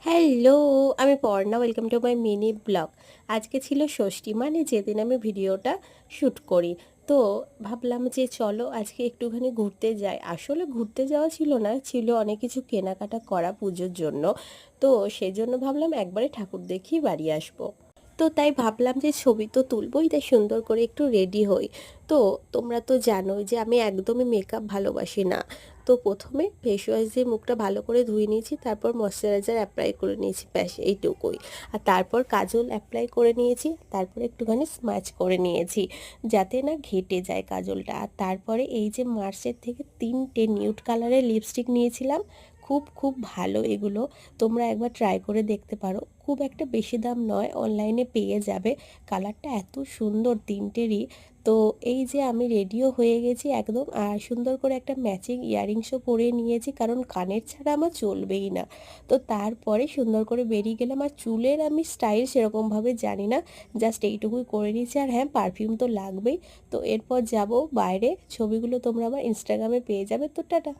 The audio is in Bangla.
হ্যালো, আমি Parna. Welcome to my mini blog. আজকে ছিল ষষ্ঠী, মানে যেদিন আমি ভিডিওটা শ্যুট করি। তো ভাবলাম যে চলো আজকে একটুখানি ঘুরতে যাই। আসলে ঘুরতে যাওয়া ছিল না, ছিল অনেক কিছু কেনাকাটা করা পুজোর জন্য। তো সেজন্য ভাবলাম একবারে ঠাকুর দেখেই বাড়ি আসবো। তো তাই ভাবলাম যে ছবি তো তুলবই, তাই সুন্দর করে একটু রেডি হই। তো তোমরা তো জানোই যে আমি একদমই মেকআপ ভালোবাসি না। তো প্রথমে ফেস ওয়াশ দিয়ে মুখটা ভালো করে ধুয়ে নিয়েছি, তারপর ময়শ্চারাইজার অ্যাপ্লাই করে নিয়েছি, ব্যাস এইটুকুই। আর তারপর কাজল অ্যাপ্লাই করে নিয়েছি, তারপর একটুখানি স্ম্যাচ করে নিয়েছি যাতে না ঘেটে যায় কাজলটা। আর তারপরে এই যে মার্সের থেকে 3টে নিউড কালারের লিপস্টিক নিয়েছিলাম। খুব খুব ভালো এগুলো, তোমরা একবার ট্রাই করে দেখতে পারো। খুব একটা বেশি দাম নয়, অনলাইনে পেয়ে যাবে। কালারটা এত সুন্দর তিনটেরই। তো এই যে আমি রেডিও হয়ে গেছি একদম, আর সুন্দর করে একটা ম্যাচিং ইয়াররিংসও পরে নিয়েছি, কারণ কানের ছাড়া আমার চলবেই না। তো তারপরে সুন্দর করে বেরিয়ে গেলাম। আর চুলের আমি স্টাইল সেরকমভাবে জানি না, জাস্ট এইটুকুই করে নিয়েছি। আর হ্যাঁ, পারফিউম তো লাগবেই। তো এরপর যাব বাইরে, ছবিগুলো তোমরা আমার ইনস্টাগ্রামে পেয়ে যাবে। তো টাটা।